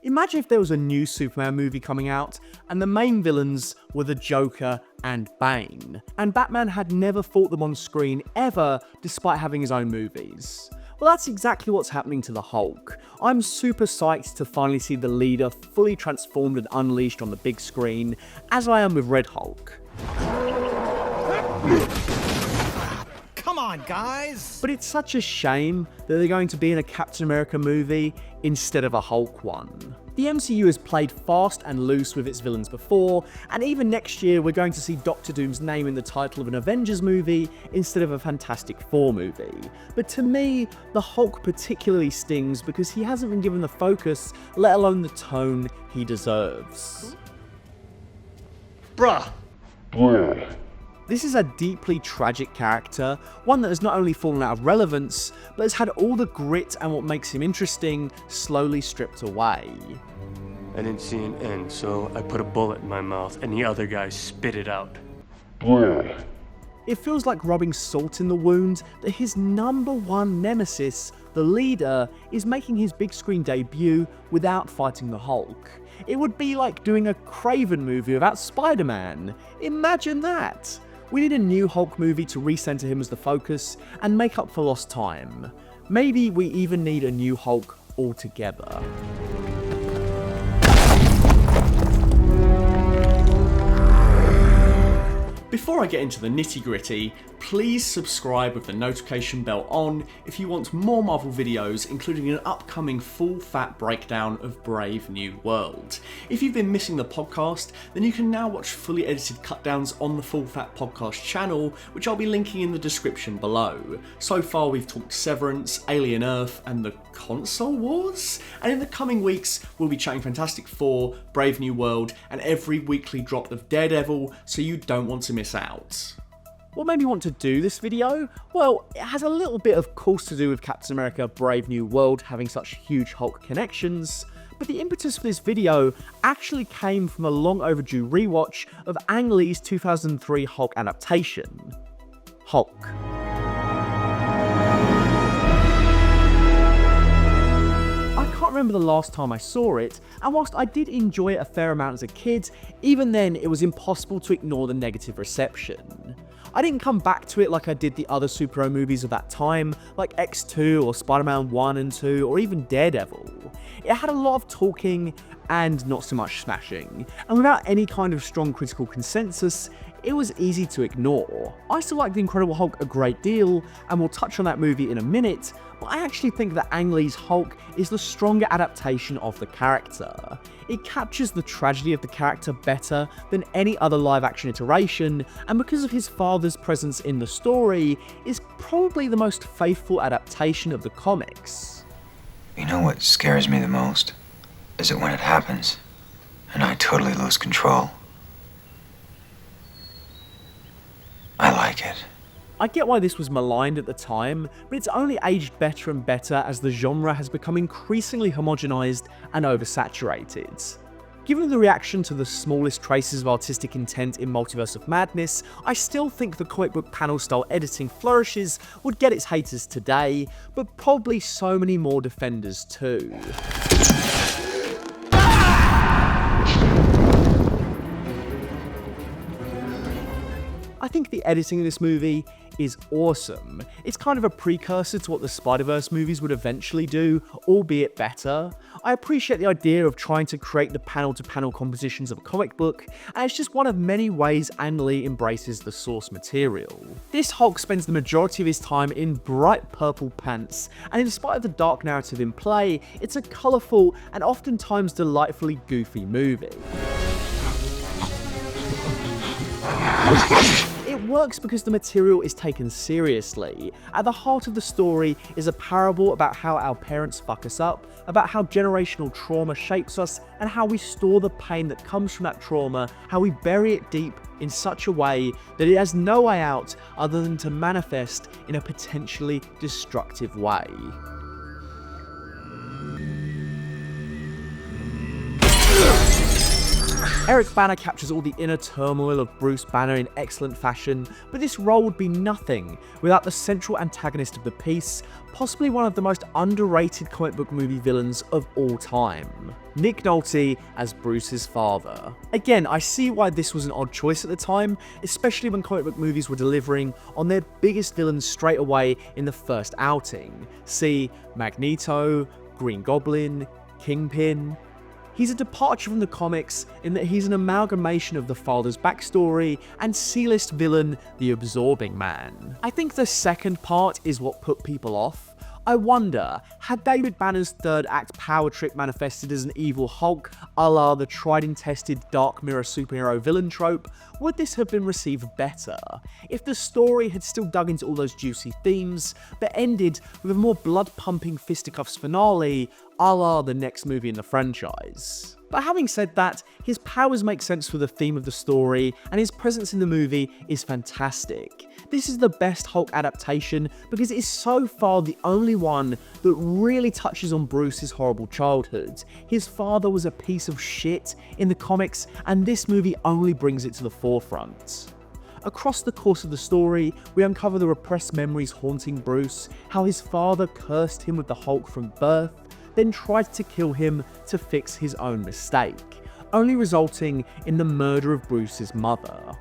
Imagine if there was a new Superman movie coming out, and the main villains were the Joker and Bane, and Batman had never fought them on screen ever, despite having his own movies. Well, that's exactly what's happening to the Hulk. I'm super psyched to finally see the leader fully transformed and unleashed on the big screen, as I am with Red Hulk. Come on, guys! But it's such a shame that they're going to be in a Captain America movie instead of a Hulk one. The MCU has played fast and loose with its villains before, and even next year we're going to see Doctor Doom's name in the title of an Avengers movie instead of a Fantastic Four movie. But to me, the Hulk particularly stings because he hasn't been given the focus, let alone the tone he deserves. Bruh! This is a deeply tragic character, one that has not only fallen out of relevance, but has had all the grit and what makes him interesting slowly stripped away. I didn't see an end, so I put a bullet in my mouth and the other guy spit it out. It feels like rubbing salt in the wound that his #1 nemesis, the leader, is making his big screen debut without fighting the Hulk. It would be like doing a Craven movie without Spider-Man. Imagine that! We need a new Hulk movie to recenter him as the focus and make up for lost time. Maybe we even need a new Hulk altogether. Before I get into the nitty-gritty, please subscribe with the notification bell on if you want more Marvel videos, including an upcoming full-fat breakdown of Brave New World. If you've been missing the podcast, then you can now watch fully edited cutdowns on the Full Fat Podcast channel, which I'll be linking in the description below. So far we've talked Severance, Alien Earth, and the Console Wars, and in the coming weeks we'll be chatting Fantastic Four, Brave New World, and every weekly drop of Daredevil, so you don't want to miss out. What made me want to do this video? Well, it has a little bit of course to do with Captain America Brave New World having such huge Hulk connections, but the impetus for this video actually came from a long overdue rewatch of Ang Lee's 2003 Hulk adaptation, Hulk. I can't remember the last time I saw it, and whilst I did enjoy it a fair amount as a kid, even then it was impossible to ignore the negative reception. I didn't come back to it like I did the other superhero movies of that time, like X2 or Spider-Man 1 and 2 or even Daredevil. It had a lot of talking and not so much smashing, and without any kind of strong critical consensus, it was easy to ignore. I still like The Incredible Hulk a great deal, and we'll touch on that movie in a minute, but I actually think that Ang Lee's Hulk is the stronger adaptation of the character. It captures the tragedy of the character better than any other live-action iteration, and because of his father's presence in the story, is probably the most faithful adaptation of the comics. You know what scares me the most? Is it when it happens, and I totally lose control. I like it. I get why this was maligned at the time, but it's only aged better and better as the genre has become increasingly homogenized and oversaturated. Given the reaction to the smallest traces of artistic intent in Multiverse of Madness, I still think the comic book panel style editing flourishes would get its haters today, but probably so many more defenders too. I think the editing in this movie is awesome. It's kind of a precursor to what the Spider-Verse movies would eventually do, albeit better. I appreciate the idea of trying to create the panel-to-panel compositions of a comic book, and it's just one of many ways Ang Lee embraces the source material. This Hulk spends the majority of his time in bright purple pants, and in spite of the dark narrative in play, it's a colourful and oftentimes delightfully goofy movie. It works because the material is taken seriously. At the heart of the story is a parable about how our parents fuck us up, about how generational trauma shapes us, and how we store the pain that comes from that trauma, how we bury it deep in such a way that it has no way out other than to manifest in a potentially destructive way. Eric Bana captures all the inner turmoil of Bruce Banner in excellent fashion, but this role would be nothing without the central antagonist of the piece, possibly one of the most underrated comic book movie villains of all time. Nick Nolte as Bruce's father. Again, I see why this was an odd choice at the time, especially when comic book movies were delivering on their biggest villains straight away in the first outing. See Magneto, Green Goblin, Kingpin. He's a departure from the comics in that he's an amalgamation of the father's backstory and C-list villain, the Absorbing Man. I think the second part is what put people off. I wonder, had David Banner's third act power trip manifested as an evil Hulk, a la the tried and tested Dark Mirror superhero villain trope, would this have been received better? If the story had still dug into all those juicy themes, but ended with a more blood-pumping fisticuffs finale, a la the next movie in the franchise. But having said that, his powers make sense for the theme of the story, and his presence in the movie is fantastic. This is the best Hulk adaptation because it is so far the only one that really touches on Bruce's horrible childhood. His father was a piece of shit in the comics, and this movie only brings it to the forefront. Across the course of the story, we uncover the repressed memories haunting Bruce, how his father cursed him with the Hulk from birth, then tried to kill him to fix his own mistake, only resulting in the murder of Bruce's mother.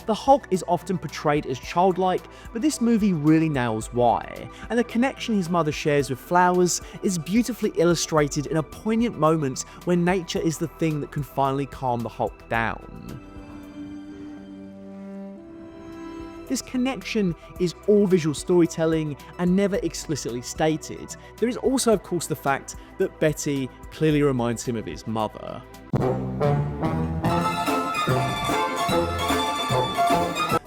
The Hulk is often portrayed as childlike, but this movie really nails why, and the connection his mother shares with flowers is beautifully illustrated in a poignant moment when nature is the thing that can finally calm the Hulk down. This connection is all visual storytelling and never explicitly stated. There is also, of course, the fact that Betty clearly reminds him of his mother.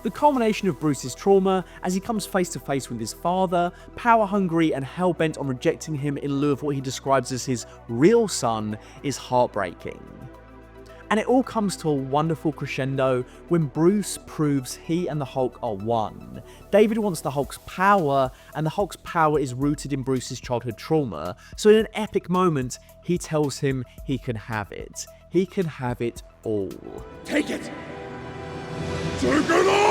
The culmination of Bruce's trauma as he comes face to face with his father, power-hungry and hell-bent on rejecting him in lieu of what he describes as his real son, is heartbreaking. And it all comes to a wonderful crescendo when Bruce proves he and the Hulk are one. David wants the Hulk's power, and the Hulk's power is rooted in Bruce's childhood trauma, so in an epic moment, he tells him he can have it. He can have it all. Take it! Take it all!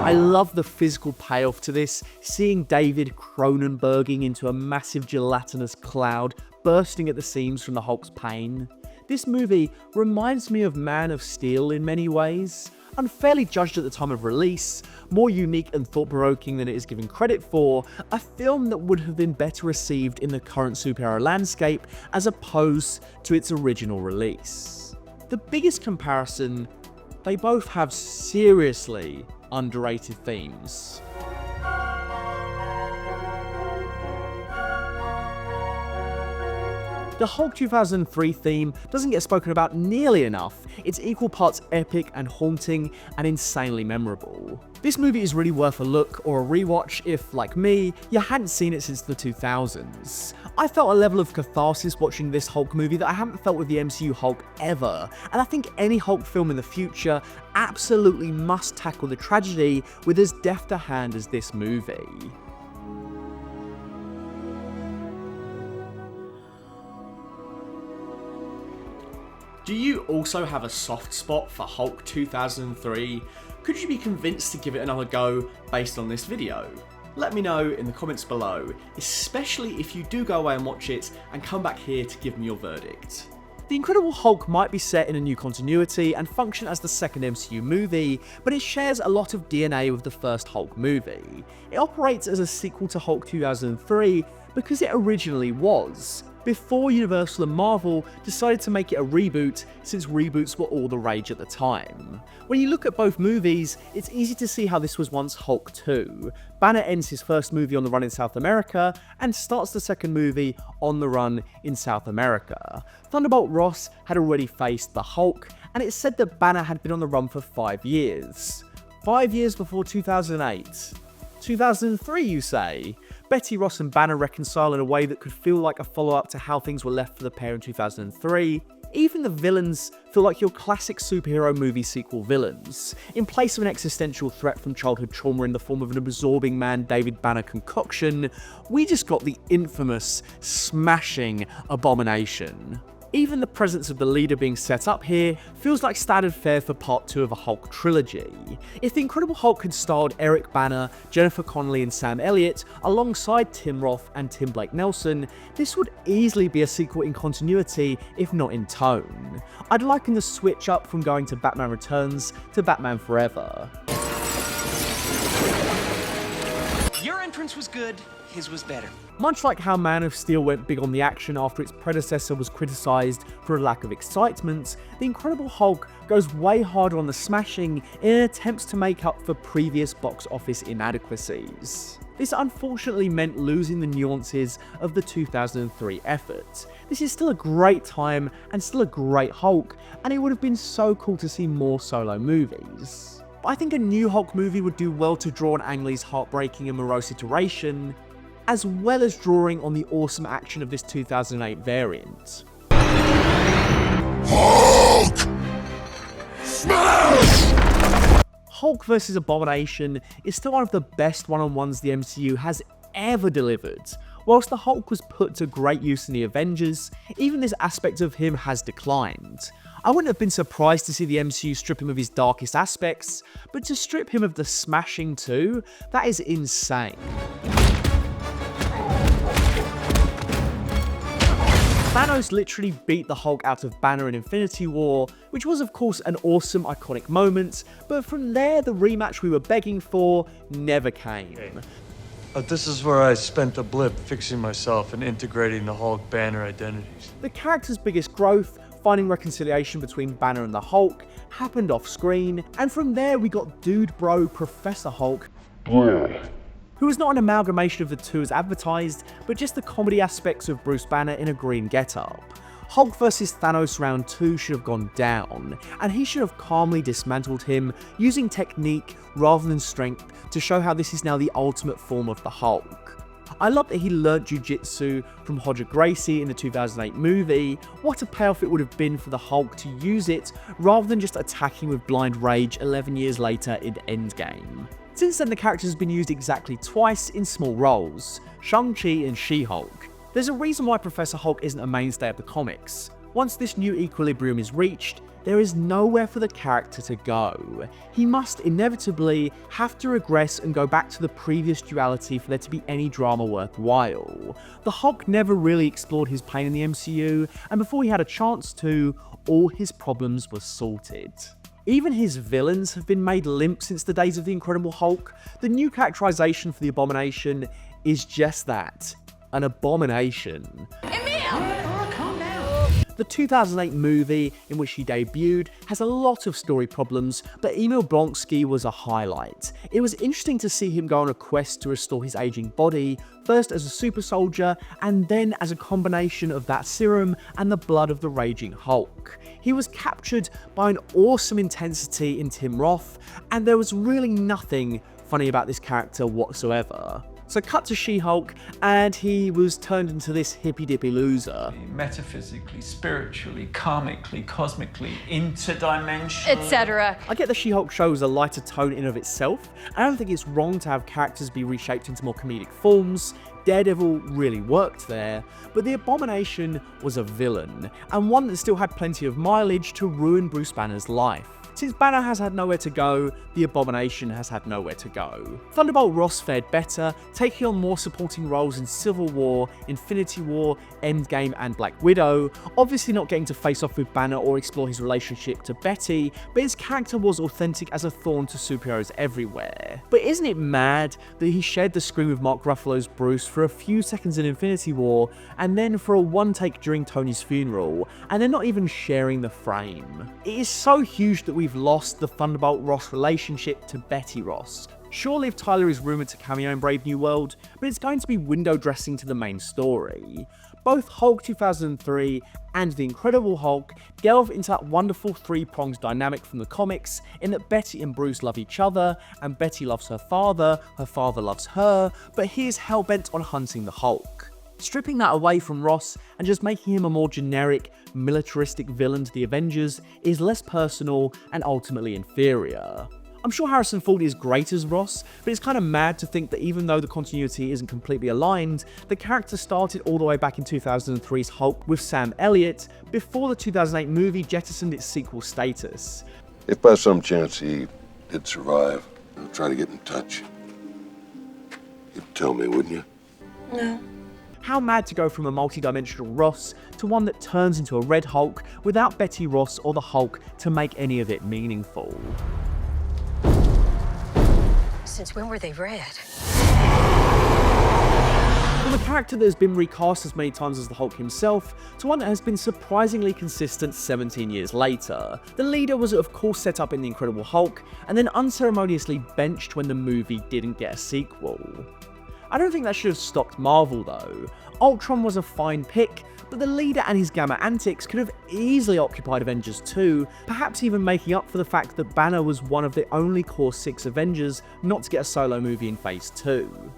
I love the physical payoff to this, seeing David Cronenberging into a massive gelatinous cloud bursting at the seams from the Hulk's pain. This movie reminds me of Man of Steel in many ways. Unfairly judged at the time of release, more unique and thought-provoking than it is given credit for, a film that would have been better received in the current superhero landscape as opposed to its original release. The biggest comparison, they both have seriously underrated themes. The Hulk 2003 theme doesn't get spoken about nearly enough. It's equal parts epic and haunting and insanely memorable. This movie is really worth a look or a rewatch if, like me, you hadn't seen it since the 2000s. I felt a level of catharsis watching this Hulk movie that I haven't felt with the MCU Hulk ever, and I think any Hulk film in the future absolutely must tackle the tragedy with as deft a hand as this movie. Do you also have a soft spot for Hulk 2003? Could you be convinced to give it another go based on this video? Let me know in the comments below, especially if you do go away and watch it and come back here to give me your verdict. The Incredible Hulk might be set in a new continuity and function as the second MCU movie, but it shares a lot of DNA with the first Hulk movie. It operates as a sequel to Hulk 2003 because it originally was, before Universal and Marvel decided to make it a reboot, since reboots were all the rage at the time. When you look at both movies, it's easy to see how this was once Hulk 2. Banner ends his first movie on the run in South America, and starts the second movie on the run in South America. Thunderbolt Ross had already faced the Hulk, and it's said that Banner had been on the run for 5 years. 5 years before 2008. 2003, you say? Betty Ross and Banner reconcile in a way that could feel like a follow-up to how things were left for the pair in 2003. Even the villains feel like your classic superhero movie sequel villains. In place of an existential threat from childhood trauma in the form of an absorbing man David Banner concoction, we just got the infamous, smashing Abomination. Even the presence of the Leader being set up here feels like standard fare for part 2 of a Hulk trilogy. If the Incredible Hulk had starred Eric Bana, Jennifer Connelly and Sam Elliott alongside Tim Roth and Tim Blake Nelson, this would easily be a sequel in continuity, if not in tone. I'd liken the switch up from going to Batman Returns to Batman Forever. Your entrance was good, his was better. Much like how Man of Steel went big on the action after its predecessor was criticised for a lack of excitement, the Incredible Hulk goes way harder on the smashing in attempts to make up for previous box office inadequacies. This unfortunately meant losing the nuances of the 2003 effort. This is still a great time and still a great Hulk, and it would have been so cool to see more solo movies. But I think a new Hulk movie would do well to draw on Ang Lee's heartbreaking and morose iteration, as well as drawing on the awesome action of this 2008 variant. Hulk! Smash! Hulk vs. Abomination is still one of the best one-on-ones the MCU has ever delivered. Whilst the Hulk was put to great use in the Avengers, even this aspect of him has declined. I wouldn't have been surprised to see the MCU strip him of his darkest aspects, but to strip him of the smashing too, that is insane. Thanos literally beat the Hulk out of Banner in Infinity War, which was of course an awesome, iconic moment, but from there the rematch we were begging for never came. This is where I spent a blip fixing myself and integrating the Hulk Banner identities. The character's biggest growth, finding reconciliation between Banner and the Hulk, happened off screen, and from there we got Dude Bro Professor Hulk, who was not an amalgamation of the two as advertised, but just the comedy aspects of Bruce Banner in a green getup. Hulk vs Thanos round 2 should have gone down, and he should have calmly dismantled him, using technique rather than strength to show how this is now the ultimate form of the Hulk. I love that he learnt jiu-jitsu from Roger Gracie in the 2008 movie. What a payoff it would have been for the Hulk to use it, rather than just attacking with blind rage 11 years later in Endgame. Since then, the character has been used exactly twice in small roles, Shang-Chi and She-Hulk. There's a reason why Professor Hulk isn't a mainstay of the comics. Once this new equilibrium is reached, there is nowhere for the character to go. He must inevitably have to regress and go back to the previous duality for there to be any drama worthwhile. The Hulk never really explored his pain in the MCU, and before he had a chance to, all his problems were sorted. Even his villains have been made limp since the days of the Incredible Hulk. The new characterization for the Abomination is just that, an abomination. The 2008 movie in which he debuted has a lot of story problems, but Emil Blonsky was a highlight. It was interesting to see him go on a quest to restore his aging body, first as a super soldier, and then as a combination of that serum and the blood of the raging Hulk. He was captured by an awesome intensity in Tim Roth, and there was really nothing funny about this character whatsoever. So cut to She-Hulk, and he was turned into this hippy-dippy loser. Metaphysically, spiritually, karmically, cosmically, interdimensional, etc. I get the She-Hulk shows a lighter tone in and of itself. I don't think it's wrong to have characters be reshaped into more comedic forms. Daredevil really worked there, but the Abomination was a villain, and one that still had plenty of mileage to ruin Bruce Banner's life. Since Banner has had nowhere to go, the Abomination has had nowhere to go. Thunderbolt Ross fared better, taking on more supporting roles in Civil War, Infinity War, Endgame and Black Widow, obviously not getting to face off with Banner or explore his relationship to Betty, but his character was authentic as a thorn to superheroes everywhere. But isn't it mad that he shared the screen with Mark Ruffalo's Bruce for a few seconds in Infinity War, and then for a one take during Tony's funeral, and they're not even sharing the frame? It is so huge that we've lost the Thunderbolt Ross relationship to Betty Ross. Sure, Liv Tyler is rumoured to cameo in Brave New World, but it's going to be window dressing to the main story. Both Hulk 2003 and The Incredible Hulk delve into that wonderful three-pronged dynamic from the comics, in that Betty and Bruce love each other, and Betty loves her father loves her, but he is hell-bent on hunting the Hulk. Stripping that away from Ross and just making him a more generic, militaristic villain to the Avengers is less personal and ultimately inferior. I'm sure Harrison Ford is great as Ross, but it's kind of mad to think that even though the continuity isn't completely aligned, the character started all the way back in 2003's Hulk with Sam Elliott, before the 2008 movie jettisoned its sequel status. If by some chance he did survive, I'll try to get in touch. You'd tell me, wouldn't you? No. How mad to go from a multi-dimensional Ross to one that turns into a Red Hulk without Betty Ross or the Hulk to make any of it meaningful. Since when were they red? From a character that has been recast as many times as the Hulk himself, to one that has been surprisingly consistent 17 years later. The Leader was of course set up in The Incredible Hulk, and then unceremoniously benched when the movie didn't get a sequel. I don't think that should have stopped Marvel though. Ultron was a fine pick, but the Leader and his Gamma antics could have easily occupied Avengers 2, perhaps even making up for the fact that Banner was one of the only core 6 Avengers not to get a solo movie in Phase 2.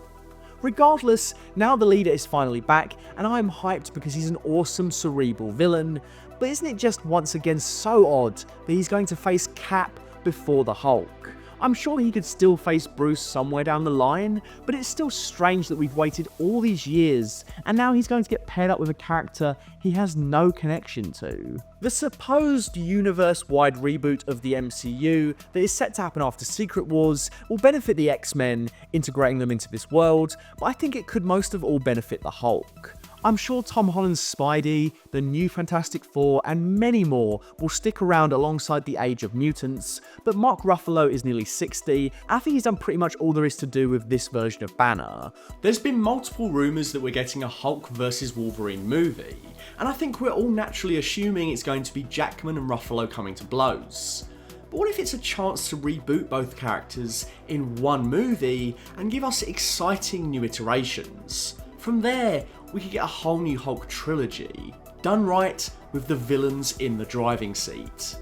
Regardless, now the Leader is finally back, and I am hyped because he's an awesome cerebral villain, but isn't it just once again so odd that he's going to face Cap before the Hulk? I'm sure he could still face Bruce somewhere down the line, but it's still strange that we've waited all these years, and now he's going to get paired up with a character he has no connection to. The supposed universe-wide reboot of the MCU that is set to happen after Secret Wars will benefit the X-Men, integrating them into this world, but I think it could most of all benefit the Hulk. I'm sure Tom Holland's Spidey, the new Fantastic Four, and many more will stick around alongside the Age of Mutants, but Mark Ruffalo is nearly 60, and I think he's done pretty much all there is to do with this version of Banner. There's been multiple rumours that we're getting a Hulk vs Wolverine movie, and I think we're all naturally assuming it's going to be Jackman and Ruffalo coming to blows. But what if it's a chance to reboot both characters in one movie and give us exciting new iterations? From there, we could get a whole new Hulk trilogy, done right with the villains in the driving seat.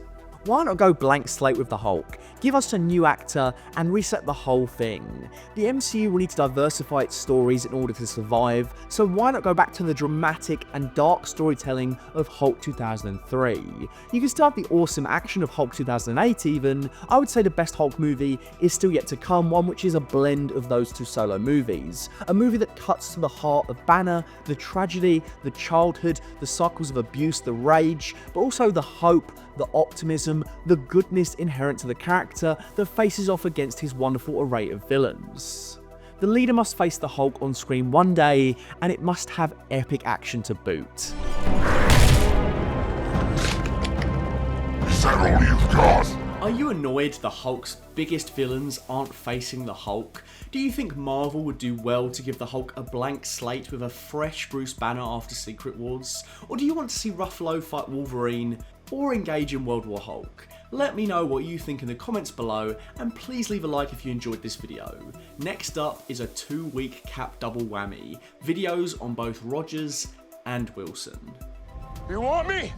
Why not go blank slate with the Hulk, give us a new actor, and reset the whole thing? The MCU will need to diversify its stories in order to survive, so why not go back to the dramatic and dark storytelling of Hulk 2003? You can start the awesome action of Hulk 2008 even. I would say the best Hulk movie is still yet to come, one which is a blend of those two solo movies. A movie that cuts to the heart of Banner, the tragedy, the childhood, the cycles of abuse, the rage, but also the hope, the optimism, the goodness inherent to the character that faces off against his wonderful array of villains. The Leader must face the Hulk on screen one day, and it must have epic action to boot. Is that all you've got? Are you annoyed the Hulk's biggest villains aren't facing the Hulk? Do you think Marvel would do well to give the Hulk a blank slate with a fresh Bruce Banner after Secret Wars? Or do you want to see Ruffalo fight Wolverine or engage in World War Hulk? Let me know what you think in the comments below, and please leave a like if you enjoyed this video. Next up is a 2-week Cap double whammy, videos on both Rogers and Wilson. You want me?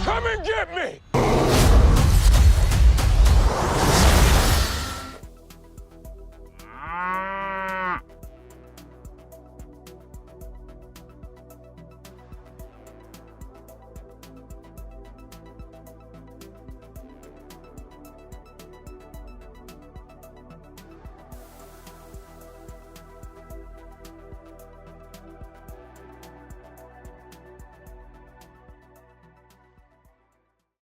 Come and get me!